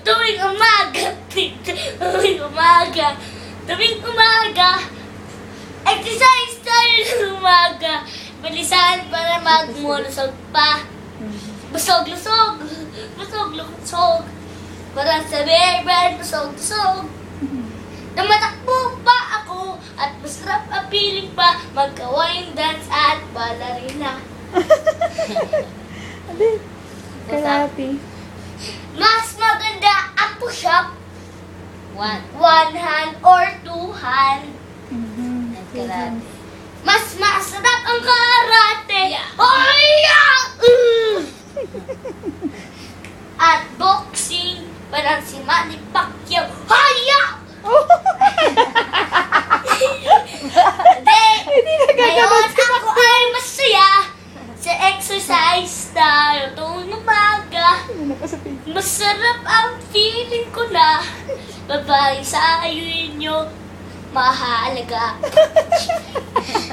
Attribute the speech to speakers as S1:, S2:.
S1: tuwing umaga, tuwing umaga, exercise tayo ng umaga. Bilisan para magmulusog pa. Busog-lusog, busog-lusog. Para sa bear, busog-lusog. Namatakbo pa ako at masarap ang piling pa. Magka-wine dance at balarina.
S2: Abi, karate.
S1: Mas maganda ang push-up.
S3: One.
S1: One hand or two hand.
S3: At karate.
S1: Mas masarap ang karate. At boxing. Parang si Manny Pacquiao. Haya! Ngayon ako ay masaya sa exercise tayo tuwing umaga. Masarap ang feeling ko na babae sa inyo mahalaga.